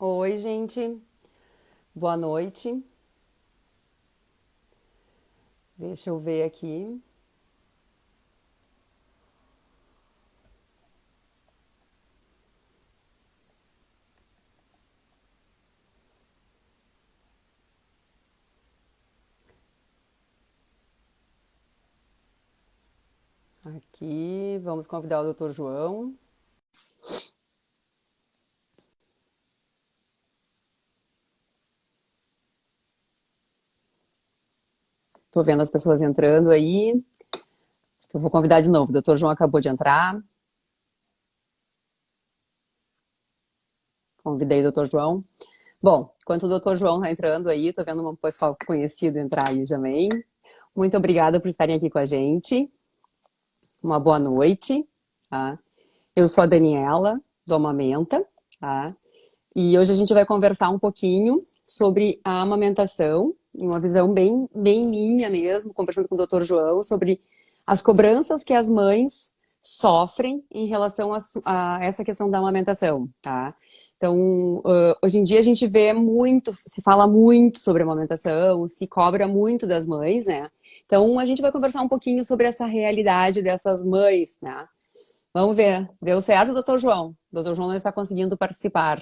Oi, gente. Boa noite. Deixa eu ver aqui. Aqui, vamos convidar o Dr. João. Tô vendo as pessoas entrando aí. Acho que eu vou convidar de novo. O Dr. João acabou de entrar. Convidei o Dr. João. Bom, enquanto o Dr. João tá entrando aí, tô vendo um pessoal conhecido entrar aí também. Muito obrigada por estarem aqui com a gente. Uma boa noite, tá? Eu sou a Daniela, do Amamenta, tá? E hoje a gente vai conversar um pouquinho sobre a amamentação, uma visão bem minha mesmo, conversando com o Dr. João, sobre as cobranças que as mães sofrem em relação a essa questão da amamentação, tá? Então, hoje em dia a gente vê muito, se fala muito sobre amamentação, se cobra muito das mães, né? Então, a gente vai conversar um pouquinho sobre essa realidade dessas mães, né? Vamos ver. Deu certo, doutor João? O doutor João não está conseguindo participar.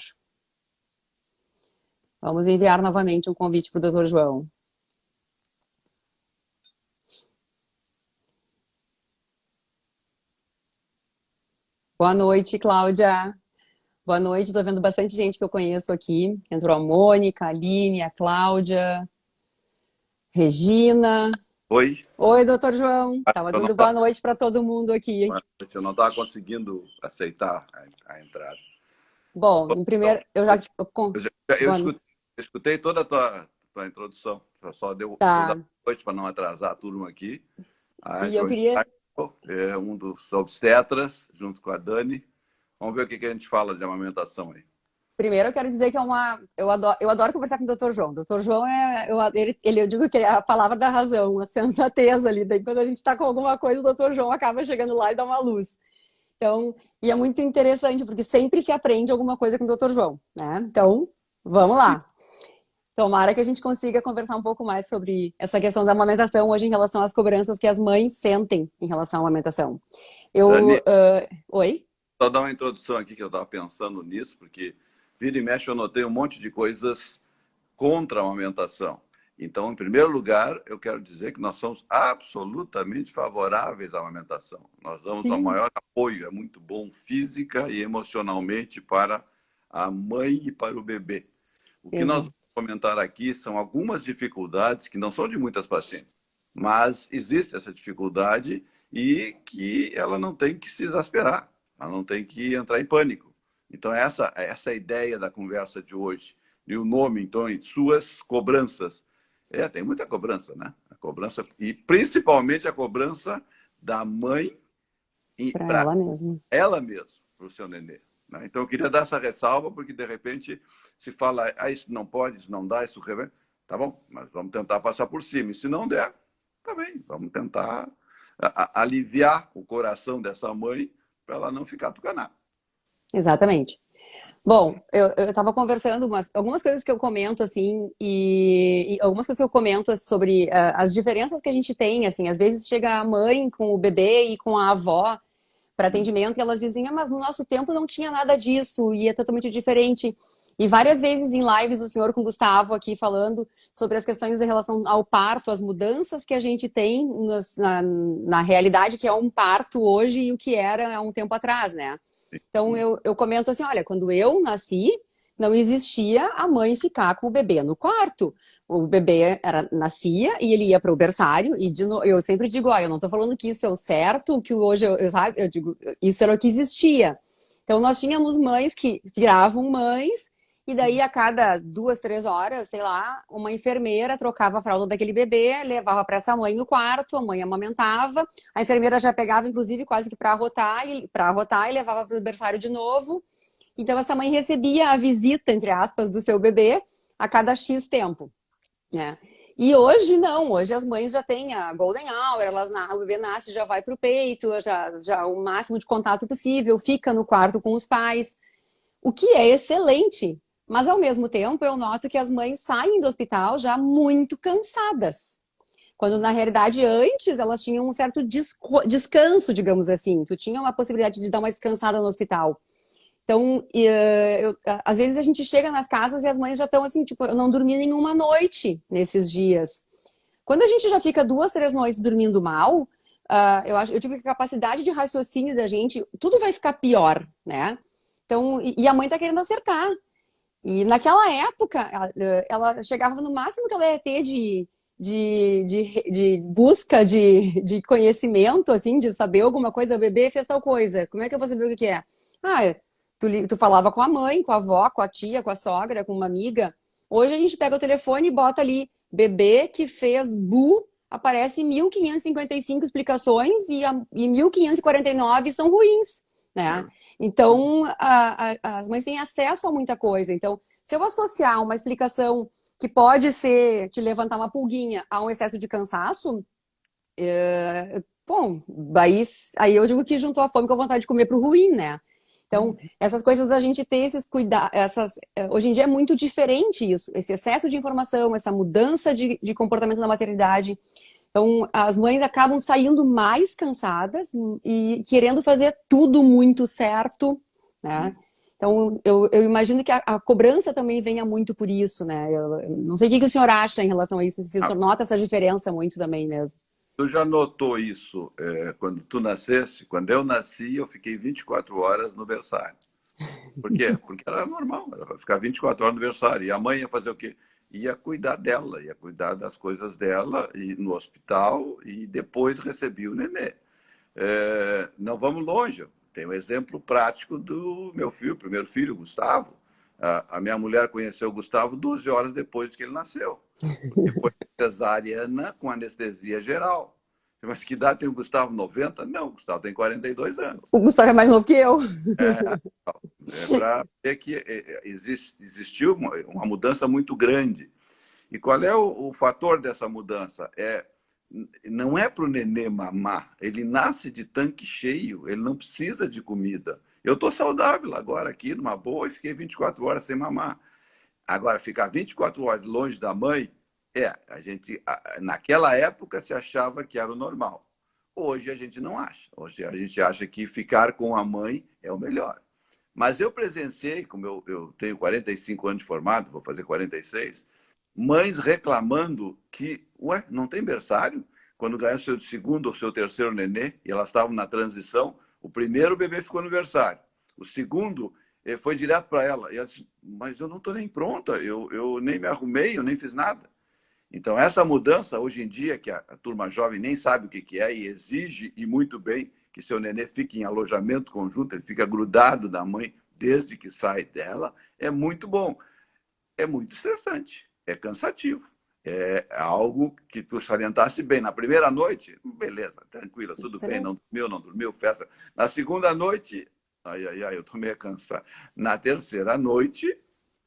Vamos enviar novamente um convite para o doutor João. Boa noite, Cláudia. Boa noite, estou vendo bastante gente que eu conheço aqui. Entrou a Mônica, a Aline, a Cláudia, Regina. Oi, Oi, doutor João. Estava eu não dando boa noite para todo mundo aqui. eu não estava conseguindo aceitar a entrada. Bom, em Então, primeiro, eu já... eu, eu Boa... escutei toda a tua introdução. Só vou dar Tá. boa noite para não atrasar a turma aqui. A E eu João queria... é um dos obstetras, junto com a Dani. Vamos ver o que a gente fala de amamentação aí. Primeiro, eu quero dizer que é uma. Eu adoro conversar com o doutor João. O doutor João eu digo que ele é a palavra da razão, a sensatez ali. Daí, quando a gente está com alguma coisa, o doutor João acaba chegando lá e dá uma luz. Então, e é muito interessante, porque sempre se aprende alguma coisa com o doutor João, né? Então, vamos E, lá. Tomara que a gente consiga conversar um pouco mais sobre essa questão da amamentação hoje em relação às cobranças que as mães sentem em relação à amamentação. Dani, Oi? só dar uma introdução aqui que eu estava pensando nisso, porque vira e mexe eu notei um monte de coisas contra a amamentação. Então, em primeiro lugar, eu quero dizer que nós somos absolutamente favoráveis à amamentação. Nós damos o Sim. maior apoio, é muito bom física e emocionalmente para a mãe e para o bebê. O que nós vamos Exato. comentar aqui são algumas dificuldades que não são de muitas pacientes, mas existe essa dificuldade e que ela não tem que se exasperar, ela não tem que entrar em pânico. Então, essa é a ideia da conversa de hoje. E o nome, então, em suas cobranças. Tem muita cobrança, né? A cobrança, e principalmente a cobrança da mãe Para para ela mesma. ela mesma, para o seu nenê. Né? Então, eu queria dar essa ressalva, porque de repente se fala, isso não pode, isso não dá, isso. Tá bom, mas vamos tentar passar por cima. E se não der, tá bem, vamos tentar aliviar o coração dessa mãe para ela não ficar tucanada. Exatamente. Bom, eu estava conversando algumas coisas que eu comento assim e algumas coisas que eu comento sobre as diferenças que a gente tem, assim, às vezes chega a mãe com o bebê e com a avó para atendimento e elas dizem, mas no nosso tempo não tinha nada disso e é totalmente diferente. E várias vezes em lives o senhor com o Gustavo aqui falando sobre as questões em relação ao parto, as mudanças que a gente tem na realidade que é um parto hoje e o que era há um tempo atrás, né? Então eu comento assim, olha, quando eu nasci, não existia a mãe ficar com o bebê no quarto. O bebê nascia e ele ia para o berçário e eu sempre digo, olha, eu não estou falando que isso é o certo, que hoje sabe, eu digo, isso era o que existia. Então nós tínhamos mães que viravam mães e daí a cada 2, 3 horas, sei lá, uma enfermeira trocava a fralda daquele bebê, levava para essa mãe no quarto, a mãe amamentava, a enfermeira já pegava, inclusive, quase que para arrotar e levava para o berçário de novo. Então, essa mãe recebia a visita, entre aspas, do seu bebê a cada X tempo, né? E hoje não, hoje as mães já têm a golden hour, o bebê nasce, já vai para o peito, já o máximo de contato possível, fica no quarto com os pais, o que é excelente, Mas, ao mesmo tempo, eu noto que as mães saem do hospital já muito cansadas. Quando, na realidade, antes elas tinham um certo descanso, digamos assim. Tu tinha uma possibilidade de dar uma descansada no hospital. Então, às vezes a gente chega nas casas e as mães já estão assim, tipo, eu não dormi nenhuma noite nesses dias. Quando a gente já fica 2, 3 noites dormindo mal, eu digo que a capacidade de raciocínio da gente, tudo vai ficar pior, né? Então, e a mãe tá querendo acertar. E naquela época, ela chegava no máximo que ela ia ter de busca de conhecimento, assim, de saber alguma coisa. O bebê fez tal coisa. Como é que eu vou saber o que que é? Ah, tu falava com a mãe, com a avó, com a tia, com a sogra, com uma amiga. Hoje a gente pega o telefone e bota ali, bebê que fez bu, aparece 1.555 explicações e 1.549 são ruins, né? Então, as mães têm acesso a muita coisa. Então, se eu associar uma explicação que pode ser te levantar uma pulguinha a um excesso de cansaço, bom, aí eu digo que juntou a fome com a vontade de comer pro ruim, né? Então, essas coisas da gente ter esses cuidados, hoje em dia é muito diferente isso, esse excesso de informação, essa mudança de comportamento na maternidade. Então, as mães acabam saindo mais cansadas e querendo fazer tudo muito certo, né? Então, eu imagino que a cobrança também venha muito por isso, né? Eu não sei o que o senhor acha em relação a isso, se o senhor nota essa diferença muito também mesmo. Tu já notou isso quando tu nascesse? Quando eu nasci, eu fiquei 24 horas no berçário. Por quê? Porque era normal, era para ficar 24 horas no berçário. E a mãe ia fazer o quê? Ia cuidar dela, ia cuidar das coisas dela e no hospital e depois recebia o nenê. Não vamos longe. Tem um exemplo prático do meu filho, o primeiro filho, Gustavo. A minha mulher conheceu o Gustavo 12 horas depois que ele nasceu. Porque foi cesariana com anestesia geral. Mas que idade tem o Gustavo? 90? Não, o Gustavo tem 42 anos. O Gustavo é mais novo que eu. Para ver que existiu uma mudança muito grande. E qual é o fator dessa mudança? Não é para o nenê mamar. Ele nasce de tanque cheio, ele não precisa de comida. Eu estou saudável agora aqui, numa boa, e fiquei 24 horas sem mamar. Agora, ficar 24 horas longe da mãe, naquela época se achava que era o normal. Hoje a gente não acha. Hoje a gente acha que ficar com a mãe é o melhor. Mas eu presenciei, como eu tenho 45 anos de formado, vou fazer 46, mães reclamando que, não tem berçário? Quando ganhou seu segundo ou seu terceiro nenê, e elas estavam na transição, o primeiro bebê ficou no berçário. O segundo foi direto para ela. E ela disse, mas eu não estou nem pronta, eu nem me arrumei, eu nem fiz nada. Então, essa mudança, hoje em dia, que a turma jovem nem sabe o que é e exige, e muito bem, que seu nenê fique em alojamento conjunto, ele fica grudado da mãe desde que sai dela, é muito bom. É muito estressante, é cansativo. É algo que tu salientasse bem. Na primeira noite, beleza, tranquila, tudo bem, não dormiu, festa. Na segunda noite, eu tô meio cansado. Na terceira noite,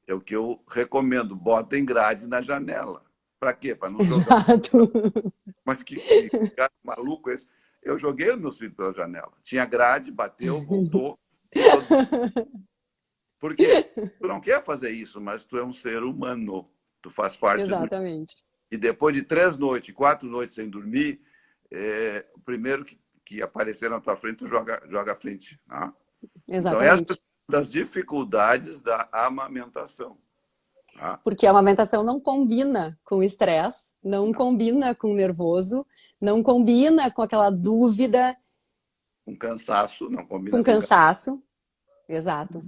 é o que eu recomendo, botem grade na janela. Para quê? Para não jogar. Mas que cara maluco é esse? Eu joguei os meus filhos pela janela. Tinha grade, bateu, voltou. Por quê? Tu não quer fazer isso, mas tu é um ser humano. Tu faz parte Exatamente. E depois de 3 noites, 4 noites sem dormir, o primeiro que aparecer na tua frente, tu joga à frente. Tá? Então, Exatamente. essas são das dificuldades da amamentação. Tá? Porque a amamentação não combina com estresse, não combina com nervoso, não combina com aquela dúvida. Com cansaço, não combina com cansaço. Exato.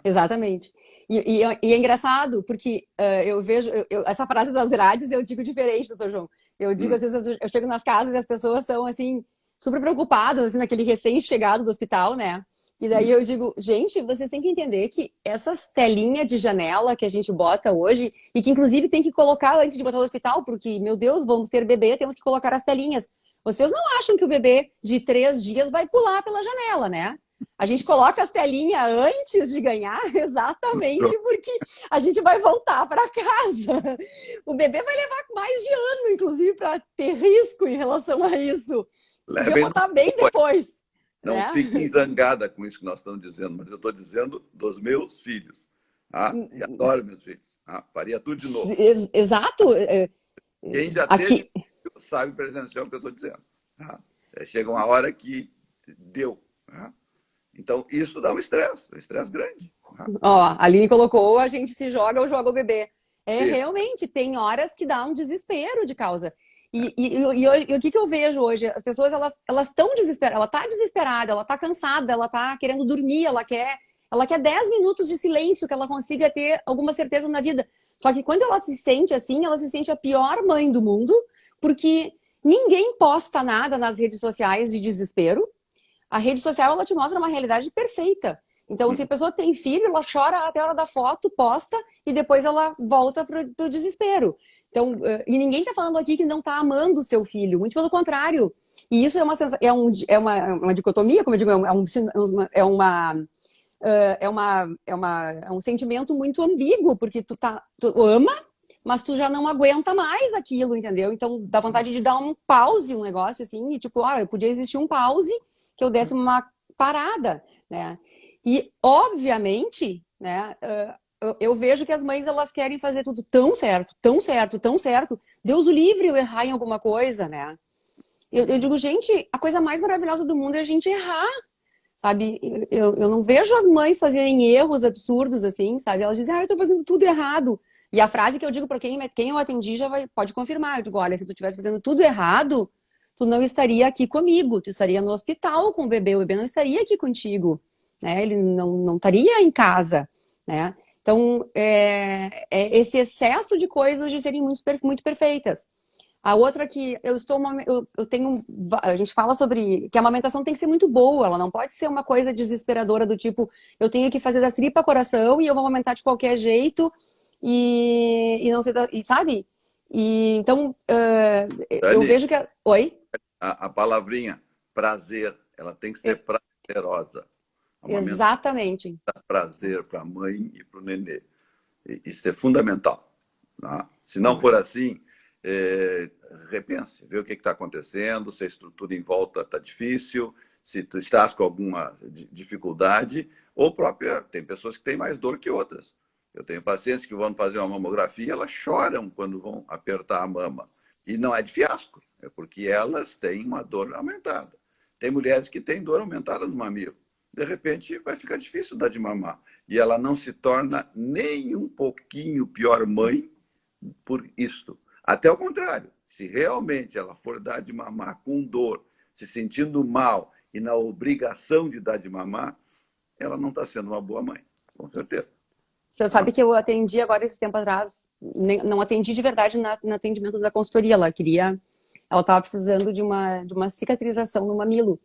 Exatamente. E é engraçado, porque eu vejo essa frase das grades, eu digo diferente, doutor João. Eu digo, às vezes, eu chego nas casas e as pessoas estão, assim, super preocupadas, assim, naquele recém-chegado do hospital, né? E daí eu digo, gente, vocês têm que entender que essas telinhas de janela que a gente bota hoje, e que inclusive tem que colocar antes de botar no hospital, porque, meu Deus, vamos ter bebê, temos que colocar as telinhas. Vocês não acham que o bebê de 3 dias vai pular pela janela, né? A gente coloca as telinhas antes de ganhar, exatamente porque a gente vai voltar para casa. O bebê vai levar mais de ano, inclusive, para ter risco em relação a isso. Podia botar bem depois. Não fiquem zangada com isso que nós estamos dizendo, mas eu estou dizendo dos meus filhos. E adoro meus filhos. Faria tudo de novo. Exato. Quem já Aqui. teve sabe presenciar o que eu estou dizendo. Chega uma hora que deu. Então, isso dá um estresse grande. Ó, a Aline colocou, a gente se joga ou joga o bebê. Isso. Realmente, tem horas que dá um desespero de causa. E o que eu vejo hoje? As pessoas, elas estão desesperadas, ela tá desesperada, ela tá cansada, ela tá querendo dormir, ela quer 10 minutos de silêncio, que ela consiga ter alguma certeza na vida. Só que quando ela se sente assim, ela se sente a pior mãe do mundo, porque ninguém posta nada nas redes sociais de desespero. A rede social, ela te mostra uma realidade perfeita. Então, se a pessoa tem filho, ela chora até a hora da foto, posta, e depois ela volta pro desespero. Então, e ninguém está falando aqui que não está amando o seu filho, muito pelo contrário. E isso é uma dicotomia, como eu digo, é um sentimento muito ambíguo, porque tu ama, mas tu já não aguenta mais aquilo, entendeu? Então, dá vontade de dar um pause, um negócio assim, e tipo, podia existir um pause que eu desse uma parada, né? E, obviamente, né, eu vejo que as mães, elas querem fazer tudo tão certo, tão certo, tão certo. Deus o livre eu errar em alguma coisa, né? Eu digo, gente, a coisa mais maravilhosa do mundo é a gente errar, sabe? Eu não vejo as mães fazerem erros absurdos, assim, sabe? Elas dizem, eu tô fazendo tudo errado. E a frase que eu digo para quem eu atendi pode confirmar. Eu digo, olha, se tu estivesse fazendo tudo errado, tu não estaria aqui comigo, tu estaria no hospital com o bebê não estaria aqui contigo, né? Ele não estaria em casa, né? Então, esse excesso de coisas de serem muito perfeitas. A outra que eu tenho, a gente fala sobre que a amamentação tem que ser muito boa, ela não pode ser uma coisa desesperadora do tipo, eu tenho que fazer da tripa coração e eu vou amamentar de qualquer jeito e não sei, sabe? E então, eu Dani, vejo que oi? a palavrinha prazer, ela tem que ser prazerosa. Amamentar Exatamente. dá prazer para a mãe e para o nenê. Isso é fundamental. Tá? Se não for assim, repense, vê o que está acontecendo, se a estrutura em volta está difícil, se tu estás com alguma dificuldade, ou própria, tem pessoas que têm mais dor que outras. Eu tenho pacientes que vão fazer uma mamografia, elas choram quando vão apertar a mama. E não é de fiasco, é porque elas têm uma dor aumentada. Tem mulheres que têm dor aumentada no mamilo. De repente, vai ficar difícil dar de mamar. E ela não se torna nem um pouquinho pior mãe por isso. Até o contrário, se realmente ela for dar de mamar com dor, se sentindo mal e na obrigação de dar de mamar, ela não está sendo uma boa mãe, com certeza. Você sabe que eu atendi agora esse tempo atrás, não atendi de verdade no atendimento da consultoria, ela estava precisando de uma cicatrização no mamilo.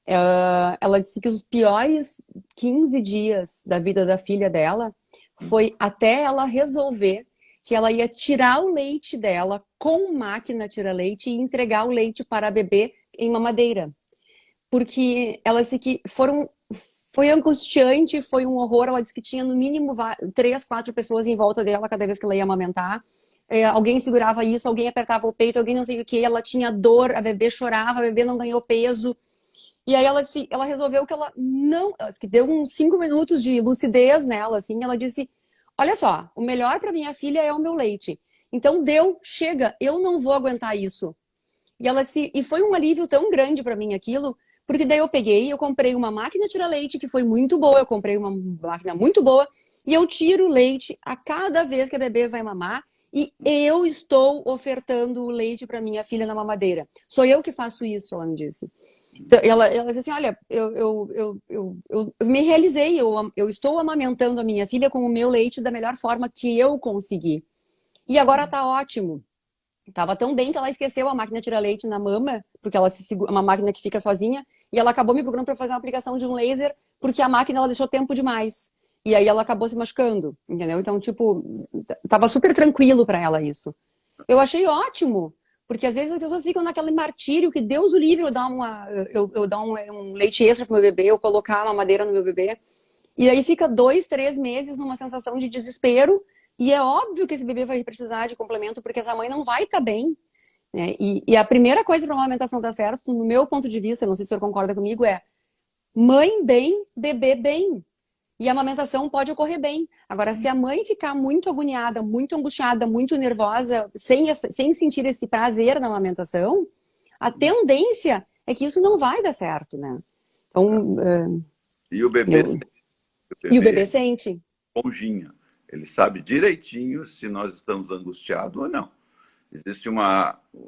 Ela disse que os piores 15 dias da vida da filha dela foi até ela resolver que ela ia tirar o leite dela com máquina tira-leite e entregar o leite para a bebê em mamadeira. Porque ela disse que foi angustiante, foi um horror. Ela disse que tinha no mínimo 3, 4 pessoas em volta dela cada vez que ela ia amamentar. Alguém segurava isso, alguém apertava o peito, alguém não sei o que. Ela tinha dor, a bebê chorava, a bebê não ganhou peso. E aí ela resolveu que ela disse que deu uns 5 minutos de lucidez nela, assim. Ela disse, olha só, o melhor para minha filha é o meu leite. Então chega, eu não vou aguentar isso. E foi um alívio tão grande para mim aquilo, porque daí eu comprei uma máquina tira-leite que foi muito boa, eu comprei uma máquina muito boa, e eu tiro o leite a cada vez que a bebê vai mamar, e eu estou ofertando o leite para minha filha na mamadeira. Sou eu que faço isso, ela me disse. Então, ela disse assim, olha, eu me realizei, eu estou amamentando a minha filha com o meu leite da melhor forma que eu consegui. E agora tá ótimo. Tava tão bem que ela esqueceu a máquina tira-leite na mama, porque ela é uma máquina que fica sozinha, e ela acabou me procurando para fazer uma aplicação de um laser, porque a máquina ela deixou tempo demais. E aí ela acabou se machucando, entendeu? Então, tipo, tava super tranquilo para ela isso. Eu achei ótimo, porque às vezes as pessoas ficam naquele martírio que Deus o livre eu dar um leite extra pro meu bebê, eu colocar uma madeira no meu bebê, e aí fica 2, 3 meses numa sensação de desespero. E é óbvio que esse bebê vai precisar de complemento, porque essa mãe não vai estar bem. Né? E a primeira coisa para uma alimentação dar certo, no meu ponto de vista, não sei se o senhor concorda comigo, é mãe bem, bebê bem. e a amamentação pode ocorrer bem. Agora, se a mãe ficar muito agoniada, muito angustiada, muito nervosa, sem sentir esse prazer na amamentação, a tendência é que isso não vai dar certo, né? Então, E o bebê, e o bebê sente. Esponjinha. Ele sabe direitinho se nós estamos angustiados ou não. Existe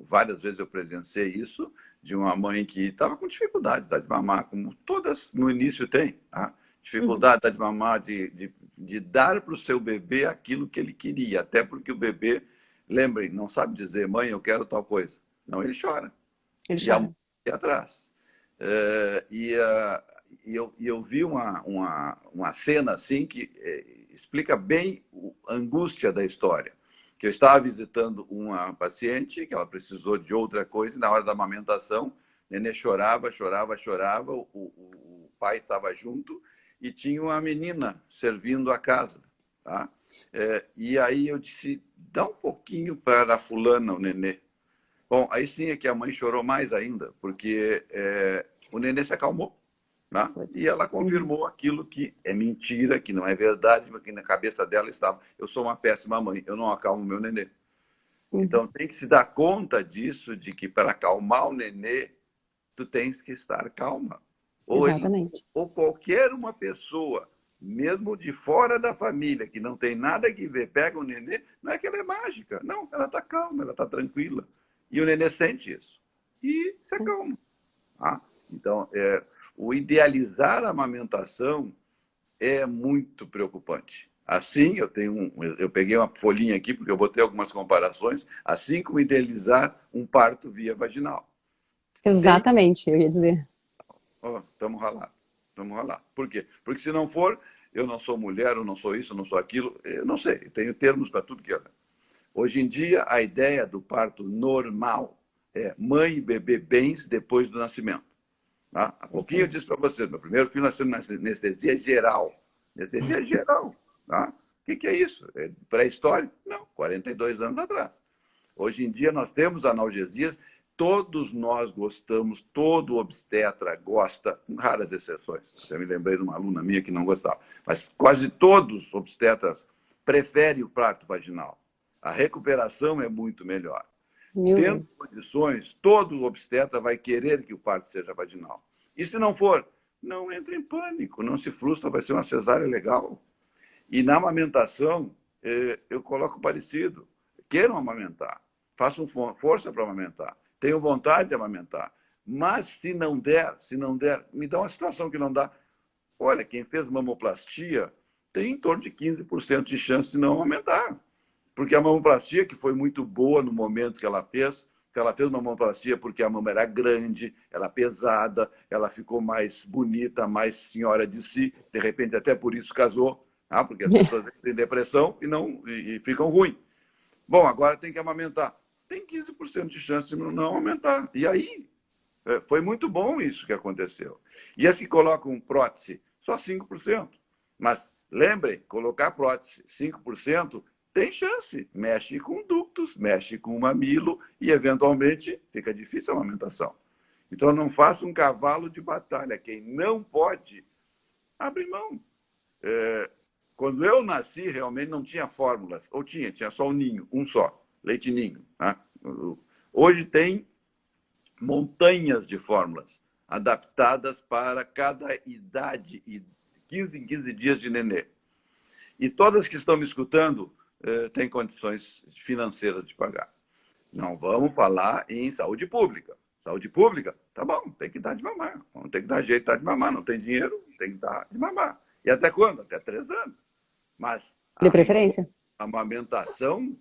várias vezes eu presenciei isso, de uma mãe que estava com dificuldade de mamar, como todas no início têm, tá? Dificuldade de mamar, de dar para o seu bebê aquilo que ele queria, até porque o bebê, lembrem, não sabe dizer, mãe, eu quero tal coisa. Não, ele chora. Ele chora. E a mãe atrás. Eu vi uma cena assim que explica bem a angústia da história. Que eu estava visitando uma paciente que ela precisou de outra coisa e na hora da amamentação, o nenê chorava, o pai estava junto e tinha uma menina servindo a casa. Tá? E aí eu disse, dá um pouquinho para a fulana o nenê. Bom, aí sim é que a mãe chorou mais ainda, porque o nenê se acalmou. Tá? E ela confirmou aquilo que é mentira, que não é verdade, mas que na cabeça dela estava, eu sou uma péssima mãe, eu não acalmo meu nenê. Então tem que se dar conta disso, de que para acalmar o nenê, tu tens que estar calma. Exatamente. Ou qualquer uma pessoa, mesmo de fora da família, que não tem nada que ver, pega o nenê, não é que ela é mágica, não, ela está calma, ela está tranquila. E o nenê sente isso. E se acalma. Tá? Então, o idealizar a amamentação é muito preocupante. Assim, eu peguei uma folhinha aqui, porque eu botei algumas comparações, assim como idealizar um parto via vaginal. Exatamente, eu ia dizer. Estamos ralados. Por quê? Porque se não for, eu não sou mulher, eu não sou isso, eu não sou aquilo, eu não sei, tenho termos para tudo que é. Hoje em dia, a ideia do parto normal é mãe e bebê bens depois do nascimento. Tá? Há pouquinho eu disse para vocês, meu primeiro filho nasceu na anestesia geral. Anestesia geral. Tá? O que é isso? É pré-história? Não, 42 anos atrás. Hoje em dia nós temos analgesias, todos nós gostamos, todo obstetra gosta, com raras exceções. Eu me lembrei de uma aluna minha que não gostava, mas quase todos os obstetras preferem o parto vaginal. A recuperação é muito melhor. Tendo condições, todo obstetra vai querer que o parto seja vaginal. E se não for, não entre em pânico, não se frustra, vai ser uma cesárea legal. E na amamentação, eu coloco parecido. Queiram amamentar, façam força para amamentar, tenham vontade de amamentar. Mas se não der, me dá uma situação que não dá. Olha, quem fez mamoplastia tem em torno de 15% de chance de não amamentar. Porque a mamoplastia, que foi muito boa no momento que ela fez uma mamoplastia porque a mama era grande, era pesada, ela ficou mais bonita, mais senhora de si, de repente até por isso casou, tá? Porque as pessoas têm depressão e ficam ruins. Bom, agora tem que amamentar. Tem 15% de chance de não amamentar. E aí, foi muito bom isso que aconteceu. E as que colocam prótese, só 5%. Mas lembrem, colocar prótese 5%, tem chance, mexe com ductos, mexe com o mamilo e, eventualmente, fica difícil a amamentação. Então, não faça um cavalo de batalha. Quem não pode, abre mão. Quando eu nasci, realmente não tinha fórmulas. Ou tinha só um ninho, um só, leite ninho. Tá? Hoje tem montanhas de fórmulas adaptadas para cada idade e 15 em 15 dias de nenê. E todas que estão me escutando têm condições financeiras de pagar. Não vamos falar em saúde pública. Saúde pública, tá bom, tem que dar de mamar. Não tem que dar jeito de dar de mamar. Não tem dinheiro, tem que dar de mamar. E até quando? Até 3 anos. Mas de preferência. A amamentação,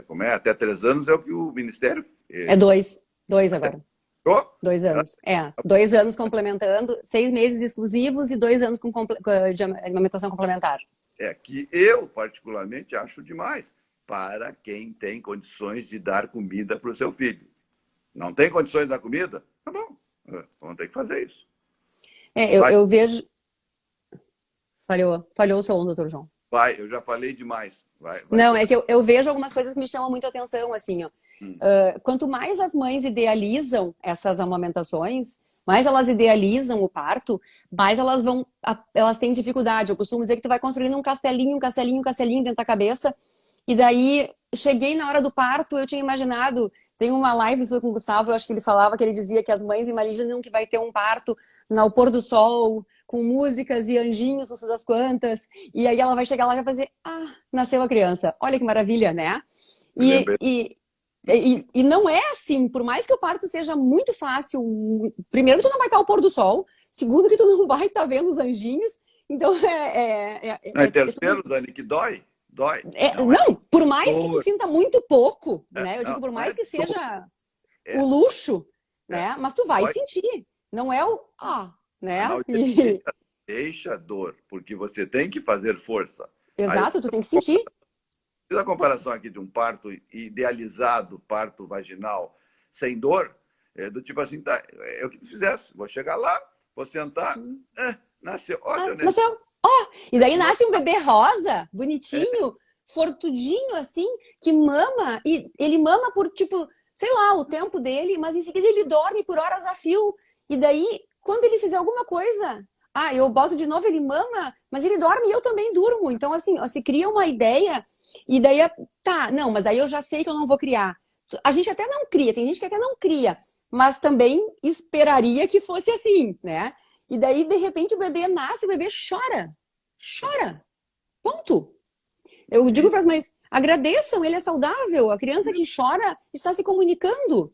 como é? Até 3 anos é o que o Ministério... É 2 agora. 2 anos. 2 anos complementando, 6 meses exclusivos e 2 anos de amamentação complementar. Que eu, particularmente, acho demais para quem tem condições de dar comida para o seu filho. Não tem condições de dar comida? Tá bom, vamos ter que fazer isso. Eu vejo... Falhou o som, doutor João. Eu já falei demais. Não, é que eu vejo algumas coisas que me chamam muito a atenção, assim, ó. Quanto mais as mães idealizam essas amamentações, mais elas idealizam o parto, mais elas têm dificuldade. Eu costumo dizer que tu vai construindo um castelinho, um castelinho, um castelinho dentro da cabeça. E daí, cheguei na hora do parto, eu tinha imaginado, tem uma live sua com o Gustavo, eu acho que ele falava, que ele dizia que as mães imaginam que vai ter um parto ao pôr do sol, com músicas e anjinhos, não sei das quantas, e aí ela vai chegar lá e vai fazer, nasceu a criança. Olha que maravilha, né? Eu lembrei. E não é assim, por mais que o parto seja muito fácil, primeiro tu não vai estar ao pôr do sol, segundo que tu não vai estar vendo os anjinhos, então Não, e terceiro, Dani, que dói. Dói. Não, por mais que tu sinta muito pouco, É, né? Eu digo, por não é mais que seja é, o luxo, é, né? Mas tu vai dói. sentir. Não é o né? Analgesia deixa dor, porque você tem que fazer força. Aí, Exato, tu tem que sentir. fiz a comparação aqui de um parto idealizado, parto vaginal, sem dor, do tipo assim, tá, é o que tu fizesse, vou chegar lá, vou sentar, nasceu. Olha, né? Nasceu. E daí nasce um bebê rosa, bonitinho, fortudinho, assim, que mama, e ele mama por, tipo, sei lá, o tempo dele, mas em seguida ele dorme por horas a fio. E daí, quando ele fizer alguma coisa, eu boto de novo, ele mama, mas ele dorme e eu também durmo. Então, assim, ó, se cria uma ideia, e daí, não, mas daí eu já sei que eu não vou criar. A gente até não cria, tem gente que até não cria, mas também esperaria que fosse assim, né? E daí, de repente, o bebê nasce, o bebê chora. Chora. Ponto. Eu digo para as mães, agradeçam, ele é saudável. A criança que chora está se comunicando.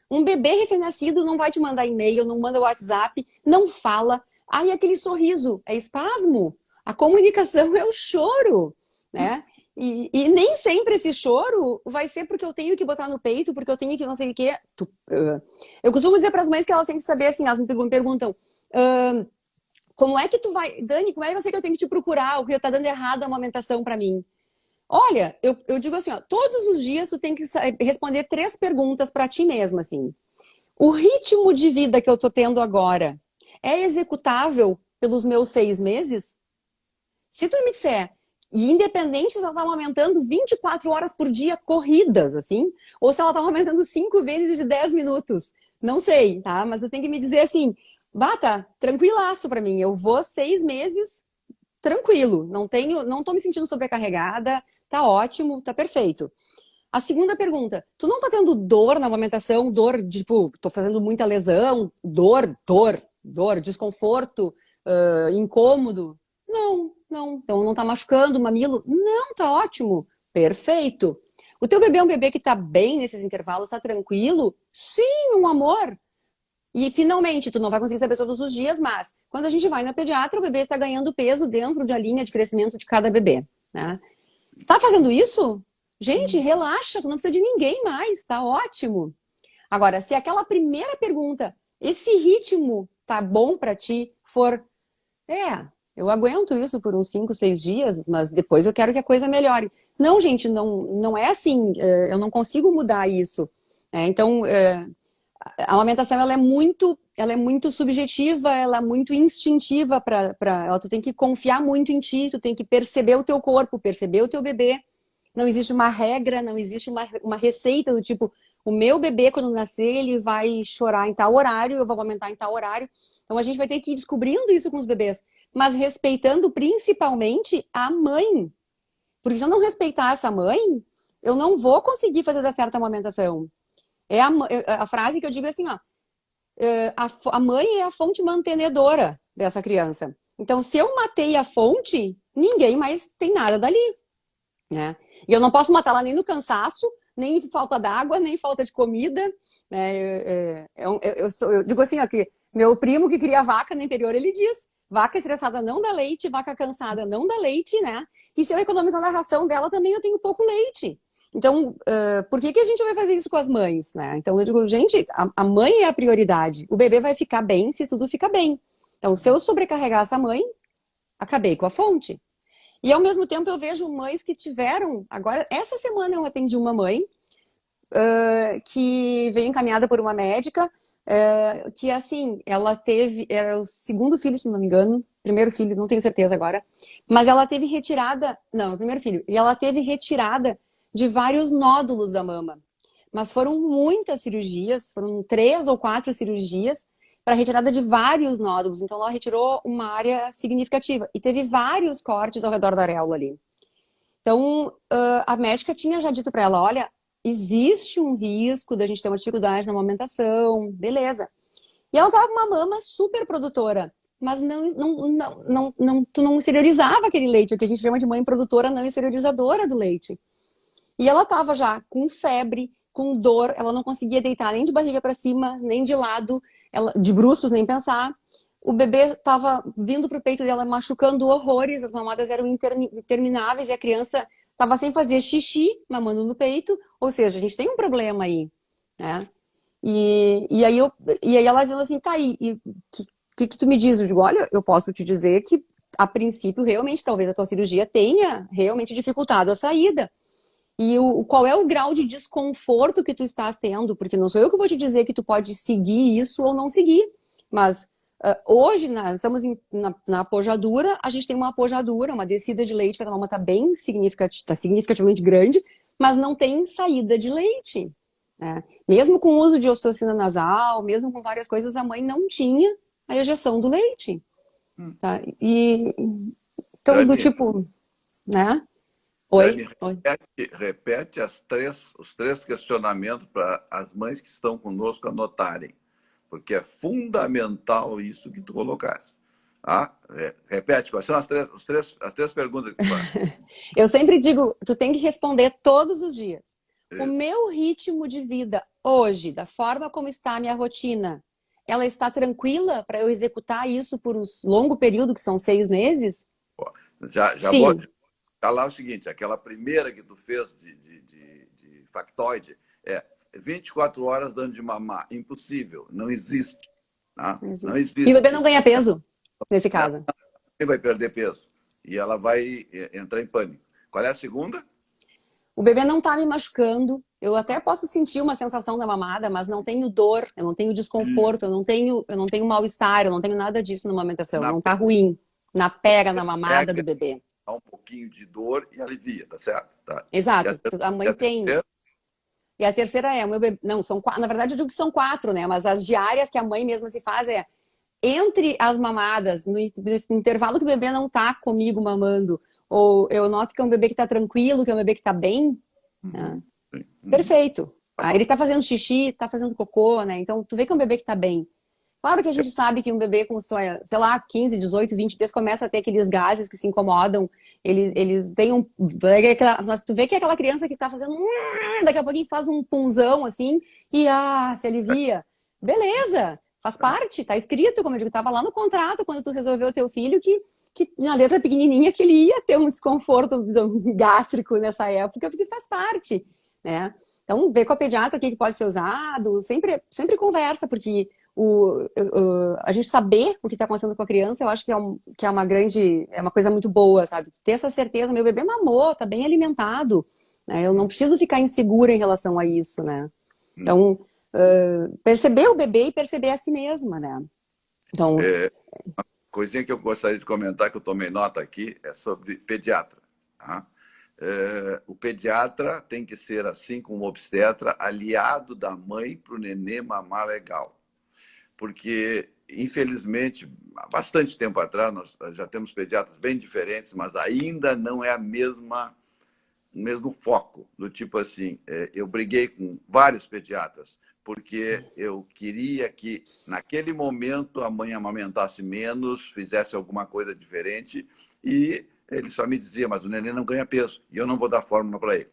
Um bebê recém-nascido não vai te mandar e-mail, não manda WhatsApp, não fala. Aí aquele sorriso é espasmo. A comunicação é o choro, né? E nem sempre esse choro vai ser porque eu tenho que botar no peito, porque eu tenho que não sei o quê. Eu costumo dizer para as mães que elas têm que saber, assim, elas me perguntam, como é que tu vai... Dani, como é que eu sei que eu tenho que te procurar? Porque tá dando errado a amamentação para mim. Olha, eu digo assim, ó, todos os dias tu tem que responder 3 perguntas para ti mesma, assim. O ritmo de vida que eu tô tendo agora é executável pelos meus 6 meses? Se tu me disser, e independente se ela tá amamentando 24 horas por dia corridas, assim, ou se ela tá amamentando 5 vezes de 10 minutos, não sei, tá? Mas eu tenho que me dizer assim, bata, tranquilaço para mim, eu vou 6 meses tranquilo, não tô me sentindo sobrecarregada, tá ótimo, tá perfeito. A segunda pergunta, tu não tá tendo dor na amamentação, dor, tipo, tô fazendo muita lesão, dor, desconforto, incômodo? Não. Então não tá machucando o mamilo? Não, tá ótimo, perfeito. O teu bebê é um bebê que tá bem nesses intervalos, tá tranquilo? Sim, um amor. E, finalmente, tu não vai conseguir saber todos os dias, mas quando a gente vai na pediatra, o bebê está ganhando peso dentro da linha de crescimento de cada bebê, né? Está fazendo isso? Gente, relaxa, tu não precisa de ninguém mais, tá ótimo. Agora, se aquela primeira pergunta, esse ritmo tá bom para ti, for, eu aguento isso por uns 5, 6 dias, mas depois eu quero que a coisa melhore. Não, gente, não é assim, eu não consigo mudar isso. Então, a amamentação ela é muito subjetiva, ela é muito instintiva tu tem que confiar muito em ti, tu tem que perceber o teu corpo, perceber o teu bebê. Não existe uma regra, não existe uma receita do tipo, o meu bebê quando nascer, ele vai chorar em tal horário, eu vou amamentar em tal horário. Então a gente vai ter que ir descobrindo isso com os bebês, mas respeitando principalmente a mãe. Porque se eu não respeitar essa mãe, eu não vou conseguir fazer dar certo a amamentação. A frase que eu digo é assim, ó, a mãe é a fonte mantenedora dessa criança. Então, se eu matei a fonte, ninguém mais tem nada dali, né? E eu não posso matá-la nem no cansaço, nem falta d'água, nem falta de comida, né? Eu digo assim, ó, que meu primo que cria vaca no interior, ele diz, vaca estressada não dá leite, vaca cansada não dá leite, né? E se eu economizar na ração dela, também eu tenho pouco leite. Então, por que a gente vai fazer isso com as mães, né? Então, eu digo, gente, a mãe é a prioridade. O bebê vai ficar bem se tudo fica bem. Então, se eu sobrecarregar essa mãe, acabei com a fonte. E, ao mesmo tempo, eu vejo mães que tiveram... Agora, essa semana eu atendi uma mãe que veio encaminhada por uma médica que, assim, ela teve... Era o segundo filho, se não me engano. Primeiro filho, não tenho certeza agora. Mas ela teve retirada... Não, o primeiro filho. E ela teve retirada de vários nódulos da mama. Mas foram muitas cirurgias, foram 3 ou 4 cirurgias, para retirada de vários nódulos. Então, ela retirou uma área significativa e teve vários cortes ao redor da areola ali. Então, a médica tinha já dito para ela, olha, existe um risco da gente ter uma dificuldade na amamentação, beleza. E ela tava com uma mama super produtora, mas tu não exteriorizava aquele leite, o que a gente chama de mãe produtora não exteriorizadora do leite. E ela tava já com febre, com dor, ela não conseguia deitar nem de barriga para cima, nem de lado, de bruços, nem pensar. O bebê estava vindo para o peito dela machucando horrores, as mamadas eram intermináveis e a criança estava sem fazer xixi, mamando no peito. Ou seja, a gente tem um problema aí, né? E aí ela dizendo assim, tá aí, e que tu me diz? Eu digo, olha, eu posso te dizer que a princípio realmente talvez a tua cirurgia tenha realmente dificultado a saída. E qual é o grau de desconforto que tu estás tendo? Porque não sou eu que vou te dizer que tu pode seguir isso ou não seguir, mas hoje, estamos na apojadura, a gente tem uma apojadura, uma descida de leite, que a mama está bem significativamente grande, mas não tem saída de leite. Né? Mesmo com o uso de ocitocina nasal, mesmo com várias coisas, a mãe não tinha a ejeção do leite. Tá? Então, Dani, do tipo, né? Oi? Dani, Oi. repete os três questionamentos para as mães que estão conosco anotarem, porque é fundamental isso que tu colocaste. Repete, quais são as três perguntas que tu faz? Eu sempre digo, tu tem que responder todos os dias. O meu ritmo de vida hoje, da forma como está a minha rotina, ela está tranquila para eu executar isso por um longo período, que são 6 meses? Já Sim. vou falar o seguinte, aquela primeira que tu fez de factoide, 24 horas dando de mamar. Impossível, não existe. Tá? Não existe. E o bebê não ganha peso, nesse caso. Não vai perder peso. E ela vai entrar em pânico. Qual é a segunda? O bebê não está me machucando. Eu até posso sentir uma sensação da mamada, mas não tenho dor, eu não tenho desconforto, eu não tenho mal-estar, eu não tenho nada disso na amamentação. Não está ruim. Pega na mamada do bebê. Dá um pouquinho de dor e alivia, tá certo? Tá. Exato. A mãe tem. E a terceira o meu bebê. Não, são 4. Na verdade, eu digo que são 4, né? Mas as diárias que a mãe mesma se faz entre as mamadas, no intervalo que o bebê não tá comigo mamando, ou eu noto que é um bebê que tá tranquilo, que é um bebê que tá bem, né? Perfeito. Aí ele tá fazendo xixi, tá fazendo cocô, né? Então, tu vê que é um bebê que tá bem. Claro que a gente sabe que um bebê com, sei lá, 15, 18, 20 dias começa a ter aqueles gases que se incomodam. Eles têm um... Tu vê que é aquela criança que tá fazendo... Daqui a pouquinho faz um punzão, assim, e se alivia. Beleza, faz parte, tá escrito, como eu digo, tava lá no contrato, quando tu resolveu ter o filho, que na letra pequenininha que ele ia ter um desconforto gástrico nessa época, porque faz parte, né? Então, ver com a pediatra o que pode ser usado, sempre conversa, porque a gente saber o que está acontecendo com a criança, eu acho que é uma coisa muito boa, sabe? Ter essa certeza, meu bebê mamou, tá bem alimentado, né? Eu não preciso ficar insegura em relação a isso, né? Então, perceber o bebê e perceber a si mesma, né? Então, uma coisinha que eu gostaria de comentar, que eu tomei nota aqui, é sobre pediatra. Tá? O pediatra tem que ser, assim como o obstetra, aliado da mãe para o nenê mamar legal. Porque, infelizmente, há bastante tempo atrás, nós já temos pediatras bem diferentes, mas ainda não é o mesmo foco. Do tipo assim, eu briguei com vários pediatras, porque eu queria que, naquele momento, a mãe amamentasse menos, fizesse alguma coisa diferente, e ele só me dizia, mas o neném não ganha peso, e eu não vou dar fórmula para ele.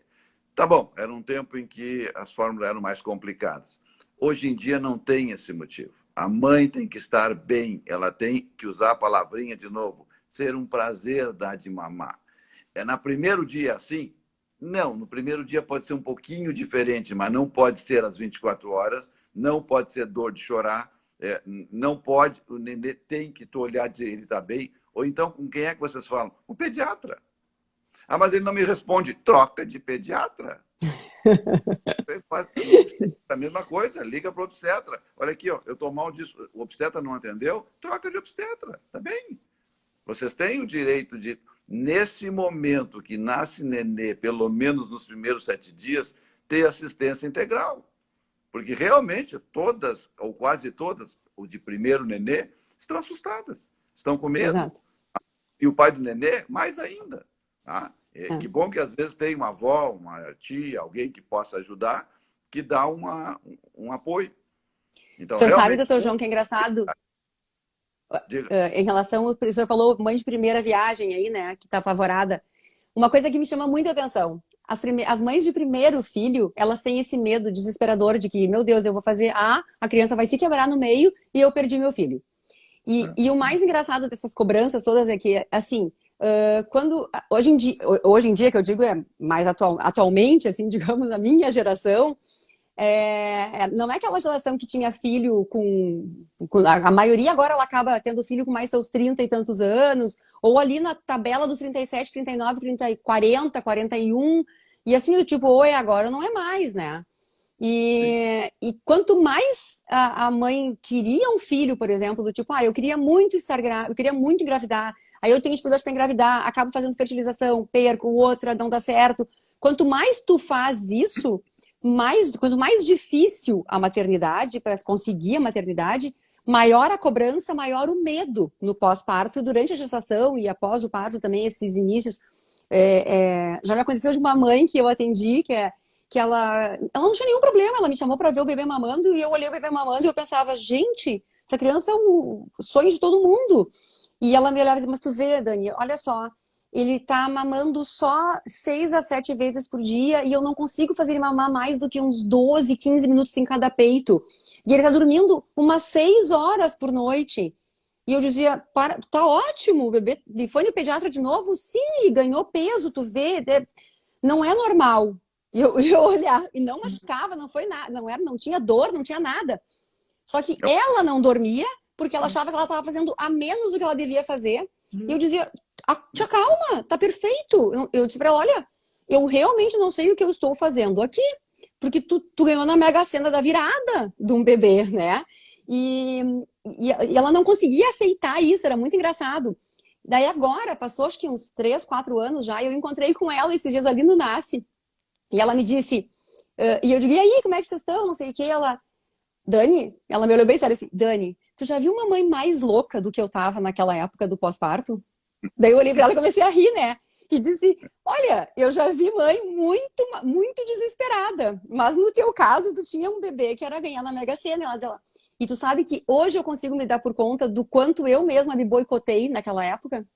Tá bom, era um tempo em que as fórmulas eram mais complicadas. Hoje em dia não tem esse motivo. A mãe tem que estar bem, ela tem que usar a palavrinha de novo, ser um prazer dar de mamar. No primeiro dia assim? Não, no primeiro dia pode ser um pouquinho diferente, mas não pode ser às 24 horas, não pode ser dor de chorar, não pode, o nenê tem que tu olhar e dizer ele está bem, ou então com quem é que vocês falam? O pediatra. Mas ele não me responde, troca de pediatra. A mesma coisa, liga para o obstetra. Olha aqui, ó, eu estou mal disso. O obstetra não atendeu? Troca de obstetra, tá bem. Vocês têm o direito de, nesse momento que nasce nenê, pelo menos nos primeiros 7 dias, ter assistência integral. Porque realmente todas, ou quase todas, ou de primeiro nenê, estão assustadas, estão com medo. Exato. E o pai do nenê, mais ainda. Tá? É. Que bom que às vezes tem uma avó, uma tia, alguém que possa ajudar, que dá um apoio. Então, o senhor sabe, doutor João, que é engraçado? Em relação, o senhor falou mãe de primeira viagem aí, né, que está apavorada. Uma coisa que me chama muita atenção, as mães de primeiro filho, elas têm esse medo desesperador de que, meu Deus, eu vou fazer a criança vai se quebrar no meio e eu perdi meu filho. E o mais engraçado dessas cobranças todas é que, assim, quando hoje em dia, que eu digo é mais atualmente, assim, digamos, a minha geração, não é aquela geração que tinha filho a maioria agora ela acaba tendo filho com mais seus 30 e tantos anos, ou ali na tabela dos 37, 39, 30, 40, 41, e assim, do tipo, ou é agora ou não é mais, né? E quanto mais a mãe queria um filho, por exemplo, do tipo, eu queria muito estar grávida, eu queria muito engravidar, aí eu tenho dificuldade para engravidar, acabo fazendo fertilização, perco, outra, não dá certo. Quanto mais tu faz isso, quanto mais difícil a maternidade, para conseguir a maternidade, maior a cobrança, maior o medo no pós-parto, durante a gestação e após o parto também, esses inícios. Já me aconteceu de uma mãe que eu atendi, que ela não tinha nenhum problema, ela me chamou para ver o bebê mamando e eu olhei o bebê mamando e eu pensava, gente, essa criança é um sonho de todo mundo. E ela me olhava e dizia, mas tu vê, Dani, olha só, ele tá mamando só 6 a 7 vezes por dia e eu não consigo fazer ele mamar mais do que uns 12, 15 minutos em cada peito. E ele tá dormindo umas 6 horas por noite. E eu dizia, tá ótimo, o bebê foi no pediatra de novo? Sim, ganhou peso, tu vê, não é normal. E eu olhar, e não machucava, não foi nada, não tinha dor, não tinha nada. Só que ela não dormia porque ela achava que ela estava fazendo a menos do que ela devia fazer. E eu dizia, te acalma, tá perfeito. Eu disse pra ela, olha, eu realmente não sei o que eu estou fazendo aqui. Porque tu ganhou na Mega Sena da virada de um bebê, né? E ela não conseguia aceitar isso, era muito engraçado. Daí agora, passou acho que uns 3, 4 anos já, e eu encontrei com ela esses dias ali no Nasce. E ela me disse, e eu digo, e aí, como é que vocês estão? Não sei o que. Dani, ela me olhou bem sério assim, Dani, tu já viu uma mãe mais louca do que eu tava naquela época do pós-parto? Daí eu olhei pra ela e comecei a rir, né? E disse, olha, eu já vi mãe muito, muito desesperada, mas no teu caso, tu tinha um bebê que era ganhar na Mega Sena. E tu sabe que hoje eu consigo me dar por conta do quanto eu mesma me boicotei naquela época?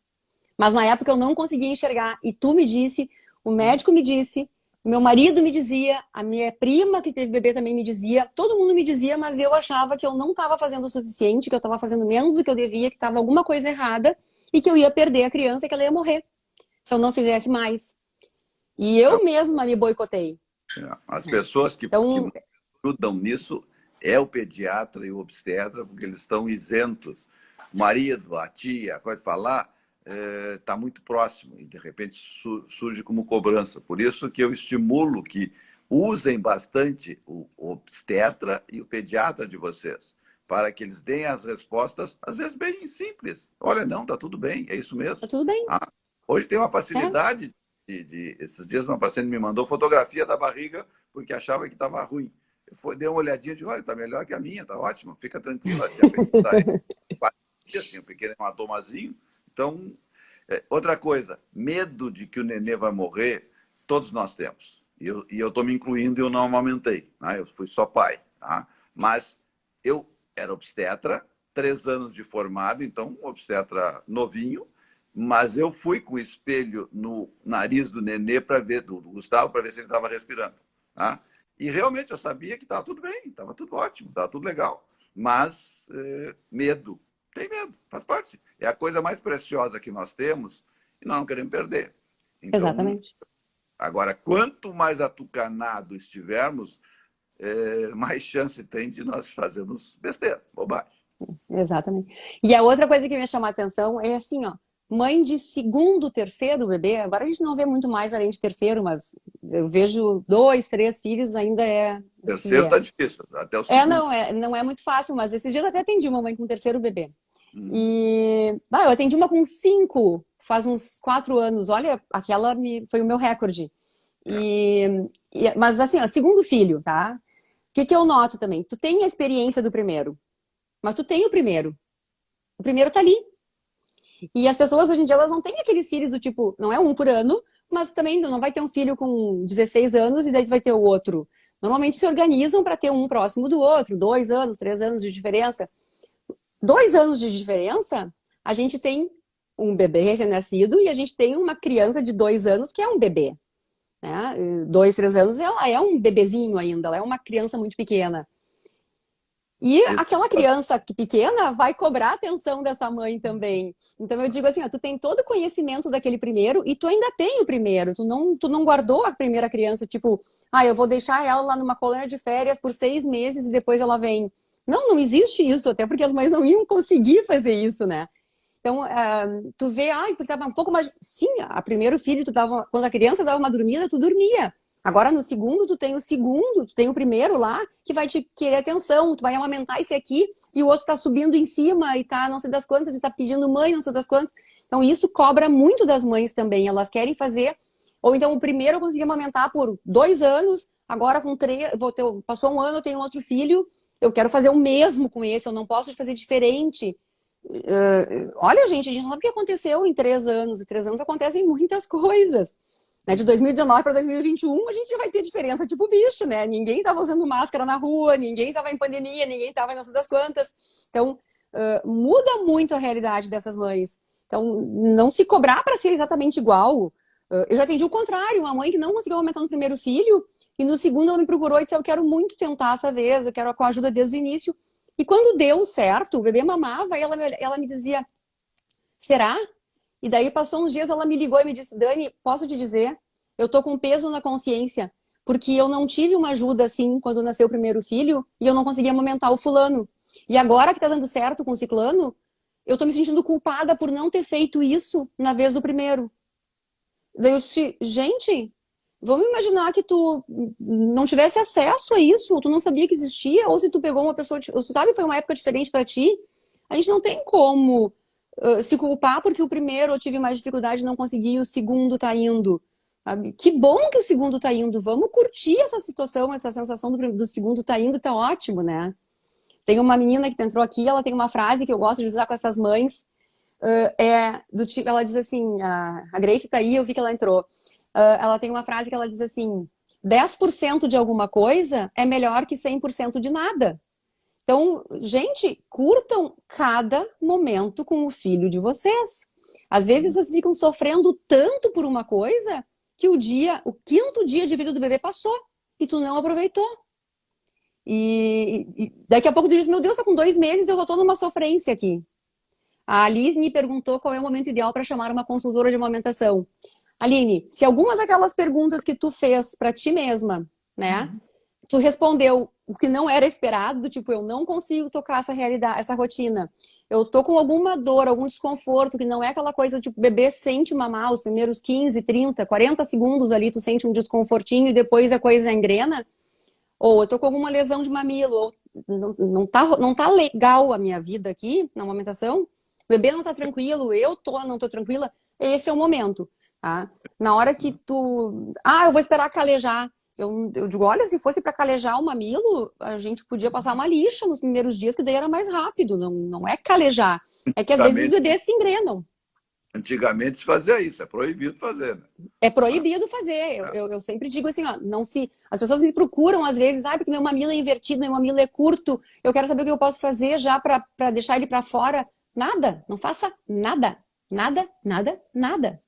Mas na época eu não conseguia enxergar. E tu me disse, o médico me disse, meu marido me dizia, a minha prima que teve bebê também me dizia, todo mundo me dizia, mas eu achava que eu não estava fazendo o suficiente, que eu estava fazendo menos do que eu devia, que estava alguma coisa errada e que eu ia perder a criança e que ela ia morrer se eu não fizesse mais. E eu mesma me boicotei. As pessoas que ajudam nisso é o pediatra e o obstetra, porque eles estão isentos. O marido, a tia, pode falar, está muito próximo e de repente surge como cobrança. Por isso que eu estimulo que usem bastante o obstetra e o pediatra de vocês, para que eles deem as respostas, às vezes bem simples. Olha, não, está tudo bem, é isso mesmo. Tá tudo bem. Hoje tem uma facilidade esses dias uma paciente me mandou fotografia da barriga porque achava que estava ruim. Dei uma olhadinha e disse, olha, está melhor que a minha, está ótimo, fica tranquila. Tinha um pequeno hematomazinho. Então, outra coisa, medo de que o nenê vai morrer, todos nós temos. E eu estou me incluindo e eu não amamentei. Né? Eu fui só pai. Tá? Mas eu era obstetra, 3 anos de formado, então um obstetra novinho, mas eu fui com o espelho no nariz do nenê para ver, do Gustavo, para ver se ele estava respirando. Tá? E realmente eu sabia que estava tudo bem, estava tudo ótimo, estava tudo legal. Mas medo. Tem medo, faz parte. É a coisa mais preciosa que nós temos e nós não queremos perder. Então, exatamente. Agora, quanto mais atucanado estivermos, mais chance tem de nós fazermos besteira, bobagem. Exatamente. E a outra coisa que me chama a atenção é assim, ó, mãe de segundo, terceiro bebê, agora a gente não vê muito mais além de terceiro, mas eu vejo 2, 3 filhos, ainda é... Terceiro tá difícil, até o segundo. Não é muito fácil, mas esses dias eu até atendi uma mãe com terceiro bebê. E eu atendi uma com 5, faz uns 4 anos, olha, aquela foi o meu recorde. Mas assim, ó, segundo filho, tá? O que eu noto também? Tu tem a experiência do primeiro. mas tu tem o primeiro. O primeiro tá ali. E as pessoas hoje em dia, elas não têm aqueles filhos do tipo, não é um por ano, mas também não vai ter um filho com 16 anos e daí tu vai ter o outro. Normalmente se organizam para ter um próximo do outro, 2 anos, 3 anos de diferença. 2 anos de diferença, a gente tem um bebê recém-nascido e a gente tem uma criança de 2 anos que é um bebê. Né? 2, 3 anos, ela é um bebezinho ainda, ela é uma criança muito pequena. E aquela criança pequena vai cobrar a atenção dessa mãe também. Então eu digo assim, ó, tu tem todo o conhecimento daquele primeiro e tu ainda tem o primeiro. Tu não guardou a primeira criança, tipo, eu vou deixar ela lá numa colônia de férias por 6 meses e depois ela vem. Não existe isso, até porque as mães não iam conseguir fazer isso, né? Então, tu vê, porque tava um pouco mais... Sim, a primeiro filho, quando a criança dava uma dormida, tu dormia. Agora, no segundo, tu tem o primeiro lá, que vai te querer atenção, tu vai amamentar esse aqui, e o outro tá subindo em cima, e tá não sei das quantas, e tá pedindo mãe, não sei das quantas. Então, isso cobra muito das mães também, elas querem fazer... Ou então, o primeiro eu consegui amamentar por 2 anos, agora com 3, passou um ano, eu tenho outro filho, eu quero fazer o mesmo com esse, eu não posso fazer diferente. Olha, gente, a gente não sabe o que aconteceu em 3 anos. Em 3 anos acontecem muitas coisas. Né? De 2019 para 2021, a gente vai ter diferença tipo bicho, né? Ninguém estava usando máscara na rua, ninguém estava em pandemia, ninguém estava não sei das quantas. Então, muda muito a realidade dessas mães. Então, não se cobrar para ser exatamente igual. Eu já atendi o contrário, uma mãe que não conseguiu aumentar no primeiro filho, e no segundo ela me procurou e disse, eu quero muito tentar essa vez, eu quero com a ajuda desde o início. E quando deu certo, o bebê mamava e ela me dizia, será? E daí passou uns dias, ela me ligou e me disse, Dani, posso te dizer, eu tô com peso na consciência, porque eu não tive uma ajuda assim quando nasceu o primeiro filho e eu não conseguia amamentar o fulano. E agora que tá dando certo com o ciclano, eu tô me sentindo culpada por não ter feito isso na vez do primeiro. Daí eu disse, gente, vamos imaginar que tu não tivesse acesso a isso, ou tu não sabia que existia, ou se tu pegou uma pessoa, sabe, foi uma época diferente para ti. A gente não tem como se culpar porque o primeiro eu tive mais dificuldade e não consegui, e o segundo tá indo. Sabe? Que bom que o segundo tá indo. Vamos curtir essa situação, essa sensação do segundo tá indo, tá ótimo, né? Tem uma menina que entrou aqui, ela tem uma frase que eu gosto de usar com essas mães, do tipo, ela diz assim, a Grace tá aí, eu vi que ela entrou. Ela tem uma frase que ela diz assim, 10% de alguma coisa é melhor que 100% de nada. Então, gente, curtam cada momento com o filho de vocês. Às vezes vocês ficam sofrendo tanto por uma coisa que o 5º dia de vida do bebê passou e tu não aproveitou. E daqui a pouco tu diz, meu Deus, tá com 2 meses e eu tô numa sofrência aqui. A Alice me perguntou qual é o momento ideal para chamar uma consultora de amamentação. Aline, se alguma daquelas perguntas que tu fez para ti mesma, né, tu respondeu o que não era esperado, tipo, eu não consigo tocar essa realidade, essa rotina. Eu tô com alguma dor, algum desconforto, que não é aquela coisa, tipo, o bebê sente mamar os primeiros 15, 30, 40 segundos ali, tu sente um desconfortinho e depois a coisa engrena. Ou eu tô com alguma lesão de mamilo, ou não tá legal a minha vida aqui na amamentação. O bebê não tá tranquilo, não tô tranquila. Esse é o momento, tá? Na hora que tu... eu vou esperar calejar. Eu digo, olha, se fosse para calejar o mamilo, a gente podia passar uma lixa nos primeiros dias, que daí era mais rápido. Não é calejar. É que às vezes os bebês se engrenam. Antigamente se fazia isso, é proibido fazer, né? É proibido fazer. Eu sempre digo assim, ó, não se... As pessoas me procuram às vezes, porque meu mamilo é invertido, meu mamilo é curto, eu quero saber o que eu posso fazer já para deixar ele para fora. Nada, não faça nada. Nada, nada, nada.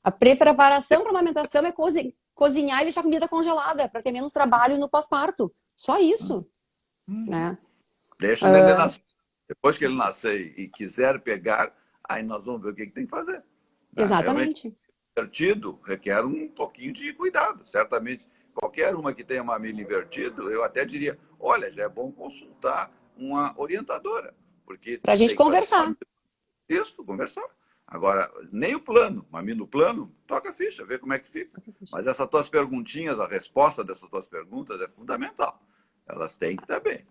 A preparação para amamentação é cozinhar e deixar a comida congelada, para ter menos trabalho no pós-parto. Só isso. Né? Deixa ele nascer. Depois que ele nascer e quiser pegar, aí nós vamos ver o que tem que fazer. Exatamente. Invertido requer um pouquinho de cuidado. Certamente, qualquer uma que tenha mamilo invertido, eu até diria, olha, já é bom consultar uma orientadora. Para a gente conversar. Isso, conversar. Agora, nem o plano, mamilo plano, toca a ficha, vê como é que fica. Mas essas tuas perguntinhas, a resposta dessas tuas perguntas é fundamental. Elas têm que estar bem.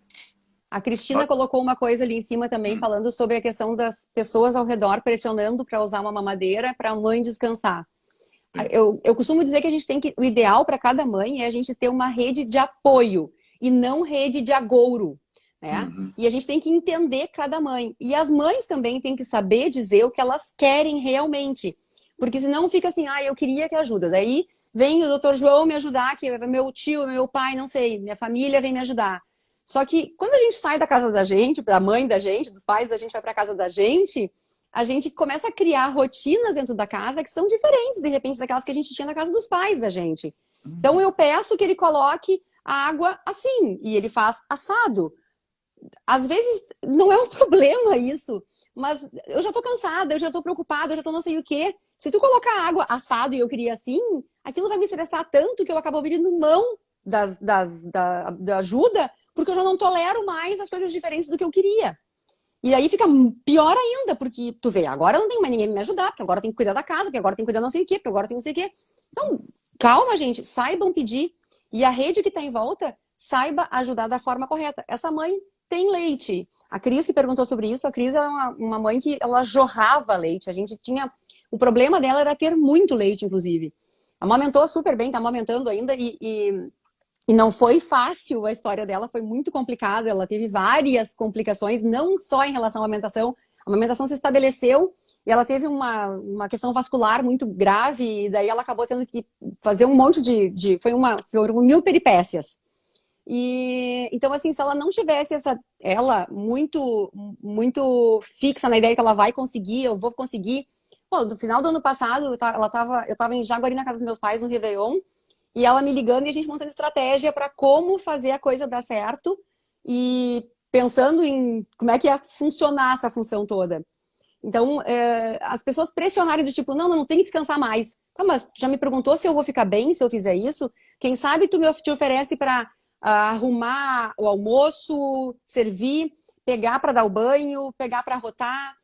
A Cristina colocou uma coisa ali em cima também, falando sobre a questão das pessoas ao redor pressionando para usar uma mamadeira para a mãe descansar. Eu costumo dizer que o ideal para cada mãe é a gente ter uma rede de apoio e não rede de agouro. né? Uhum. E a gente tem que entender cada mãe. E as mães também têm que saber dizer o que elas querem realmente. Porque senão fica assim, eu queria que ajuda. Daí vem o doutor João me ajudar, que é meu tio, meu pai, não sei, minha família vem me ajudar. Só que quando a gente sai da casa da gente, da mãe da gente, dos pais da gente vai para casa da gente, a gente começa a criar rotinas dentro da casa que são diferentes, de repente, daquelas que a gente tinha na casa dos pais da gente. Então eu peço que ele coloque a água assim, e ele faz assado. Às vezes não é um problema isso, mas eu já tô cansada, eu já tô preocupada, eu já tô não sei o quê. Se tu colocar água assado e eu queria assim, aquilo vai me estressar tanto que eu acabo abrindo mão da ajuda, porque eu já não tolero mais as coisas diferentes do que eu queria. E aí fica pior ainda, porque tu vê, agora não tem mais ninguém me ajudar, porque agora tem que cuidar da casa, porque agora tem que cuidar não sei o quê, porque agora tem não sei o quê. Então, calma, gente, saibam pedir. E a rede que está em volta saiba ajudar da forma correta. Essa mãe tem leite. A Cris que perguntou sobre isso, a Cris é uma mãe que ela jorrava leite. A gente tinha... O problema dela era ter muito leite, inclusive. Amamentou super bem, tá amamentando ainda e não foi fácil a história dela, foi muito complicada. Ela teve várias complicações, não só em relação à amamentação. A amamentação se estabeleceu e ela teve uma questão vascular muito grave, e daí ela acabou tendo que fazer um monte foram 1000 peripécias. E então, assim, se ela não tivesse ela muito fixa na ideia que ela vai conseguir, eu vou conseguir. Pô, no final do ano passado, eu tava em Jaguari, na casa dos meus pais, no Réveillon, e ela me ligando e a gente montando estratégia para como fazer a coisa dar certo e pensando em como é que ia funcionar essa função toda. Então, as pessoas pressionarem do tipo, não, mas não tem que descansar mais. Tá, mas já me perguntou se eu vou ficar bem se eu fizer isso? Quem sabe tu te oferece para arrumar o almoço, servir, pegar para dar o banho, pegar para rotar,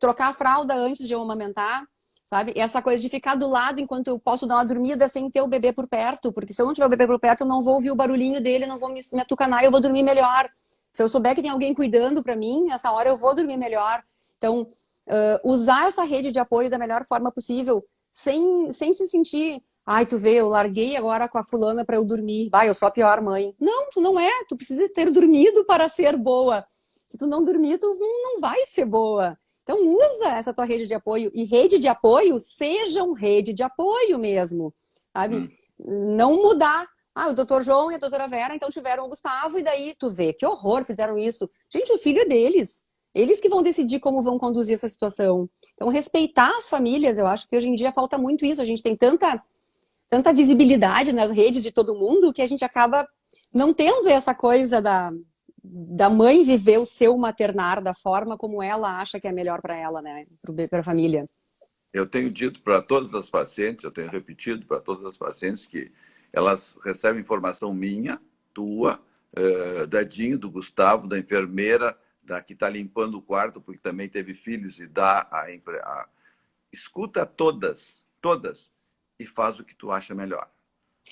trocar a fralda antes de eu amamentar, sabe? Essa coisa de ficar do lado enquanto eu posso dar uma dormida sem ter o bebê por perto, porque se eu não tiver o bebê por perto, eu não vou ouvir o barulhinho dele, não vou me atucanar, eu vou dormir melhor. Se eu souber que tem alguém cuidando para mim, nessa hora eu vou dormir melhor. Então, usar essa rede de apoio da melhor forma possível, sem se sentir, tu vê, eu larguei agora com a fulana para eu dormir, eu sou a pior mãe. Não, tu não é, tu precisa ter dormido para ser boa. Se tu não dormir, tu não vai ser boa. Então, usa essa tua rede de apoio. E rede de apoio, sejam rede de apoio mesmo, sabe? Não mudar. O doutor João e a doutora Vera, então, tiveram o Gustavo, e daí tu vê, que horror, fizeram isso. Gente, o filho é deles. Eles que vão decidir como vão conduzir essa situação. Então, respeitar as famílias, eu acho que hoje em dia falta muito isso. A gente tem tanta visibilidade nas redes de todo mundo que a gente acaba não tendo essa coisa da mãe viver o seu maternar da forma como ela acha que é melhor para ela, né? Para a família. Eu tenho dito para todas as pacientes, eu tenho repetido para todas as pacientes que elas recebem informação minha, tua, da Dinho, do Gustavo, da enfermeira, da que está limpando o quarto, porque também teve filhos, e escuta todas, e faz o que tu acha melhor.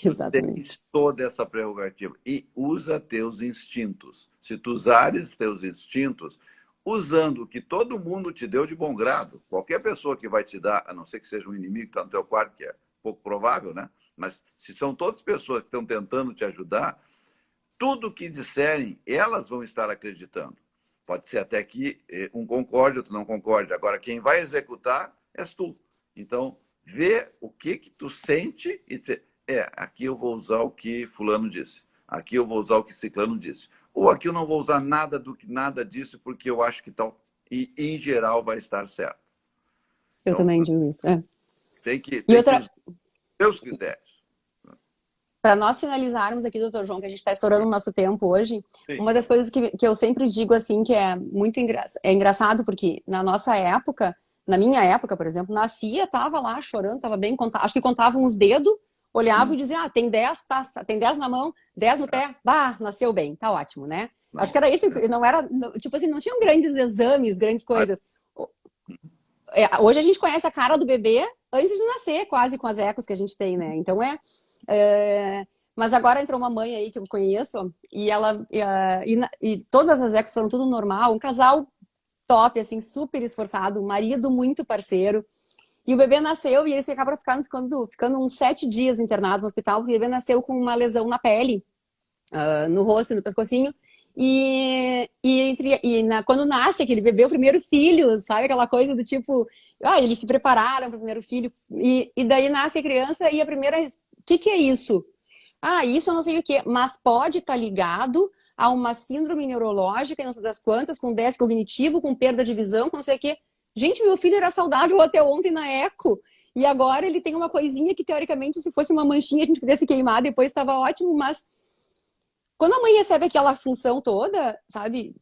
Exatamente. Tens toda essa prerrogativa. E usa teus instintos. Se tu usares teus instintos, usando o que todo mundo te deu de bom grado, qualquer pessoa que vai te dar, a não ser que seja um inimigo que está no teu quarto, que é pouco provável, né? Mas se são todas pessoas que estão tentando te ajudar, tudo que disserem, elas vão estar acreditando. Pode ser até que um concorde, outro não concorde. Agora, quem vai executar és tu. Então, vê o que tu sente e aqui eu vou usar o que fulano disse. Aqui eu vou usar o que ciclano disse. Ou aqui eu não vou usar nada disso porque eu acho que tal. E, em geral, vai estar certo. Eu Então, também digo isso. Tem que outra... usar seus critérios. Para nós finalizarmos aqui, doutor João, que a gente está estourando o nosso tempo hoje, Sim. Uma das coisas que eu sempre digo, assim, que é muito engraçado, porque na nossa época, na minha época, por exemplo, nascia, tava lá chorando, tava bem, acho que contavam os dedos, olhavam e diziam, tem 10 tem 10 na mão, 10 no pé, nasceu bem, tá ótimo, né? Não. Acho que era isso, não era, tipo assim, não tinham grandes exames, grandes coisas. Hoje a gente conhece a cara do bebê antes de nascer, quase, com as ecos que a gente tem, né? Então mas agora entrou uma mãe aí que eu conheço e ela e todas as ecos foram tudo normal, um casal top, assim, super esforçado, um marido muito parceiro. E o bebê nasceu e eles acabaram ficando uns 7 dias internados no hospital, porque o bebê nasceu com uma lesão na pele, no rosto e no pescocinho. Quando nasce aquele bebê, o primeiro filho, sabe? Aquela coisa do tipo, eles se prepararam para o primeiro filho, e daí nasce a criança e a primeira, o que é isso? Isso eu não sei o que, mas pode estar ligado a uma síndrome neurológica, não sei das quantas, com déficit cognitivo, com perda de visão, com não sei o que. Gente, meu filho era saudável até ontem na eco, e agora ele tem uma coisinha que, teoricamente, se fosse uma manchinha, a gente podia se queimar, depois estava ótimo, mas quando a mãe recebe aquela função toda, sabe,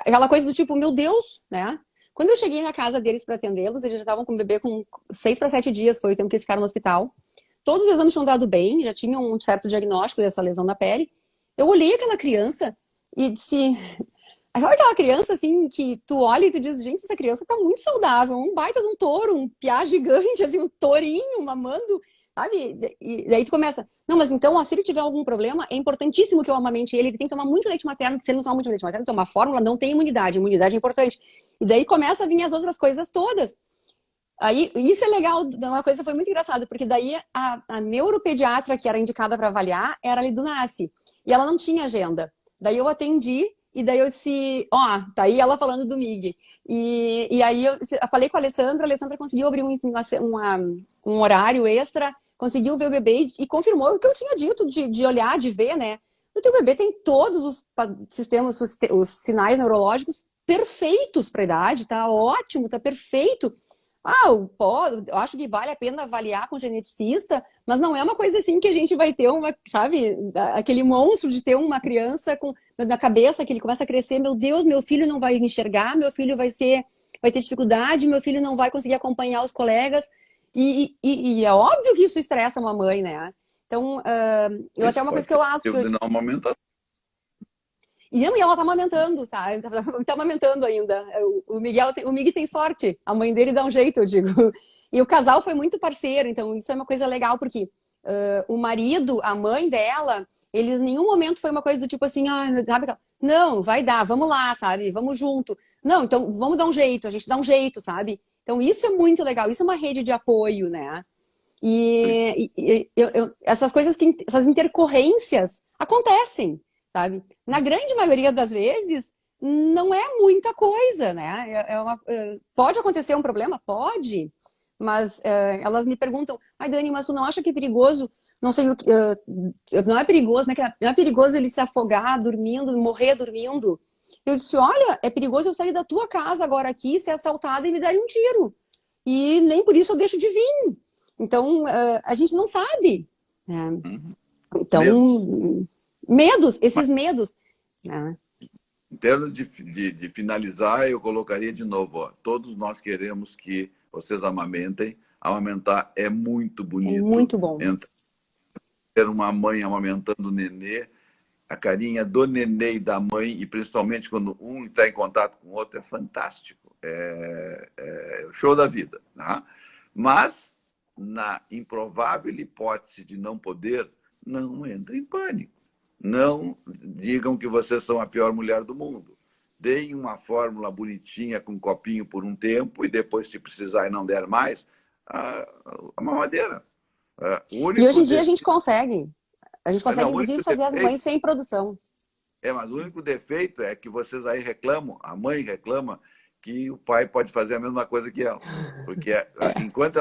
aquela coisa do tipo, meu Deus, né? Quando eu cheguei na casa deles para atendê-los, eles já estavam com o bebê com 6 para 7 dias, foi o tempo que eles ficaram no hospital. Todos os exames tinham dado bem, já tinham um certo diagnóstico dessa lesão na pele. Eu olhei aquela criança e disse... Aquela criança, assim, que tu olha e tu diz, gente, essa criança tá muito saudável, um baita de um touro, um piá gigante, assim, um tourinho mamando, sabe? E daí tu começa, não, mas então, se ele tiver algum problema, é importantíssimo que eu amamente ele tem que tomar muito leite materno, porque se ele não tomar muito leite materno, tomar fórmula, não tem imunidade, imunidade é importante. E daí começa a vir as outras coisas todas. Aí, isso é legal, uma coisa foi muito engraçada, porque daí a neuropediatra que era indicada para avaliar era ali do NASCE, e ela não tinha agenda. Daí eu atendi, e daí eu disse, tá aí ela falando do MIG. E aí eu falei com a Alessandra conseguiu abrir um horário extra, conseguiu ver o bebê e confirmou o que eu tinha dito, de olhar, de ver, né? O teu bebê tem todos os sistemas, os sinais neurológicos perfeitos para a idade, tá ótimo, tá perfeito. Eu acho que vale a pena avaliar com geneticista, mas não é uma coisa assim que a gente vai ter sabe, aquele monstro de ter uma criança na cabeça que ele começa a crescer, meu Deus, meu filho não vai enxergar, meu filho vai ter dificuldade, meu filho não vai conseguir acompanhar os colegas, e é óbvio que isso estressa uma mãe, né? Então, até uma coisa que eu acho que de não amamentar. E ela tá amamentando, tá? Tá amamentando ainda. O Miguel tem sorte. A mãe dele dá um jeito, eu digo. E o casal foi muito parceiro, então isso é uma coisa legal, porque o marido, a mãe dela, eles em nenhum momento foi uma coisa do tipo assim, não, vai dar, vamos lá, sabe? Vamos junto. Não, então vamos dar um jeito, a gente dá um jeito, sabe? Então isso é muito legal, isso é uma rede de apoio, né? Essas coisas, essas intercorrências acontecem, sabe? Na grande maioria das vezes, não é muita coisa, né? Pode acontecer um problema? Pode. Mas elas me perguntam, Dani, mas tu não acha que é perigoso? Não sei o que. Não é perigoso, né? Não é perigoso ele se afogar dormindo, morrer dormindo. Eu disse, olha, é perigoso eu sair da tua casa agora aqui, ser assaltada e me darem um tiro. E nem por isso eu deixo de vir. Então, a gente não sabe. Né? Então, esses medos. Né? Em termos de finalizar, eu colocaria de novo, todos nós queremos que vocês amamentem. Amamentar é muito bonito. É muito bom. Ter uma mãe amamentando o nenê, a carinha do nenê e da mãe, e principalmente quando um está em contato com o outro, é fantástico. É o show da vida. Né? Mas, na improvável hipótese de não poder, não entre em pânico. Não digam que vocês são a pior mulher do mundo. Deem uma fórmula bonitinha com um copinho por um tempo e depois, se precisar e não der mais, a mamadeira. E hoje em dia a gente consegue. A gente consegue, inclusive, fazer as mães sem produção. Mas o único defeito é que vocês aí reclamam, a mãe reclama, que o pai pode fazer a mesma coisa que ela. Porque enquanto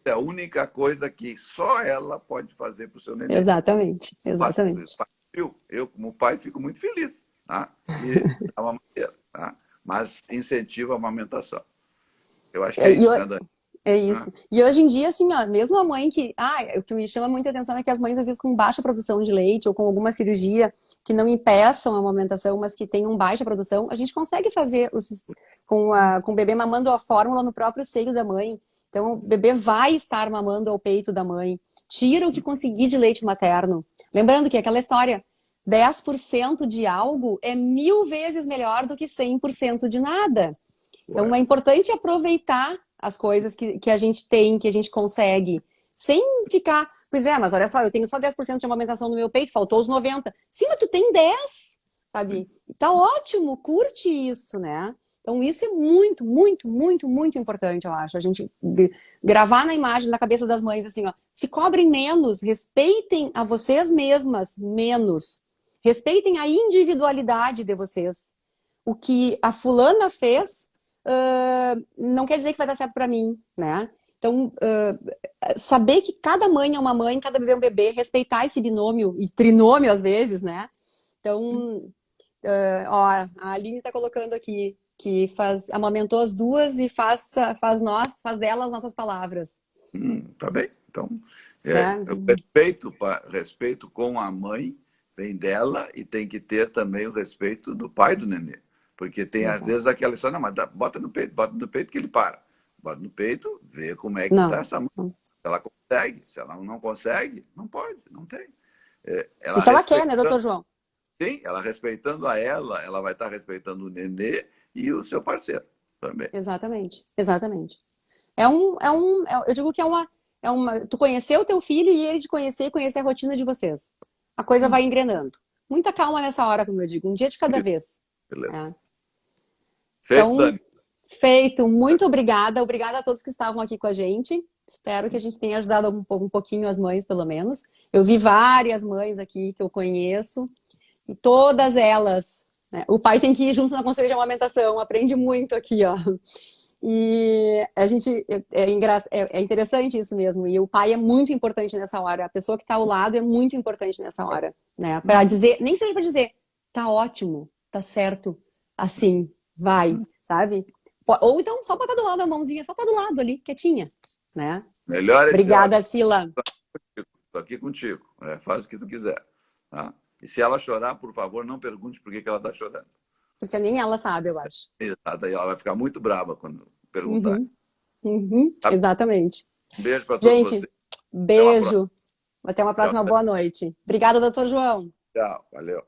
é a única coisa que só ela pode fazer para o seu neném. Exatamente. Eu, como pai, fico muito feliz. Tá? E a mamadeira, tá? Mas incentiva a amamentação. Eu acho que é isso, né, Dani? É isso. E hoje em dia, assim, mesmo a mãe que... o que me chama muita atenção é que as mães, às vezes, com baixa produção de leite ou com alguma cirurgia que não impeçam a amamentação, mas que tenham baixa produção, a gente consegue fazer com o bebê mamando a fórmula no próprio seio da mãe. Então, o bebê vai estar mamando ao peito da mãe. Tira o que conseguir de leite materno. Lembrando que aquela história, 10% de algo é 1000 vezes melhor do que 100% de nada. Então, é importante aproveitar as coisas que a gente tem, que a gente consegue, sem ficar, mas olha só, eu tenho só 10% de amamentação no meu peito, faltou os 90%. Sim, mas tu tem 10%, sabe? Tá ótimo, curte isso, né? Então, isso é muito, muito, muito, muito importante, eu acho. A gente gravar na imagem, na cabeça das mães, assim, se cobrem menos, respeitem a vocês mesmas menos. Respeitem a individualidade de vocês. O que a fulana fez não quer dizer que vai dar certo para mim, né? Então, saber que cada mãe é uma mãe, cada bebê é um bebê, respeitar esse binômio e trinômio às vezes, né? Então, ó, a Aline está colocando aqui que amamentou as duas e faz delas nossas palavras. Tá bem. Então, Certo? o respeito com a mãe vem dela e tem que ter também o respeito do pai do nenê. Porque tem, às vezes, aquela história, não, mas bota no peito que ele para. Bota no peito, vê como é que está essa mãe. Se ela consegue, se ela não consegue, não pode, não tem. E se ela quer, né, doutor João? Sim, ela respeitando ela vai estar respeitando o nenê e o seu parceiro também. Exatamente, exatamente. Eu digo que tu conhecer o teu filho e ele te conhecer e conhecer a rotina de vocês. A coisa vai engrenando. Muita calma nessa hora, como eu digo, um dia de cada vez. Beleza. Feito, então, Dani. Feito. Muito obrigada. Obrigada a todos que estavam aqui com a gente. Espero que a gente tenha ajudado um pouquinho as mães, pelo menos. Eu vi várias mães aqui que eu conheço. E todas elas, né? O pai tem que ir junto na conselho de amamentação. Aprende muito aqui, ó. E a gente é interessante isso mesmo. E o pai é muito importante nessa hora. A pessoa que está ao lado é muito importante nessa hora, né? Para dizer, nem que seja para dizer, tá ótimo, tá certo, assim, vai, sabe? Ou então só botar do lado a mãozinha, só tá do lado ali, quietinha, né? Melhor Obrigada, Sila. Estou aqui contigo. Faz o que tu quiser. Tá? E se ela chorar, por favor, não pergunte por que ela está chorando. Porque nem ela sabe, eu acho. Exato, aí ela vai ficar muito brava quando perguntar. Tá? Exatamente. Um beijo para todos vocês. Gente, beijo. Até uma próxima boa noite. Obrigada, doutor João. Tchau, valeu.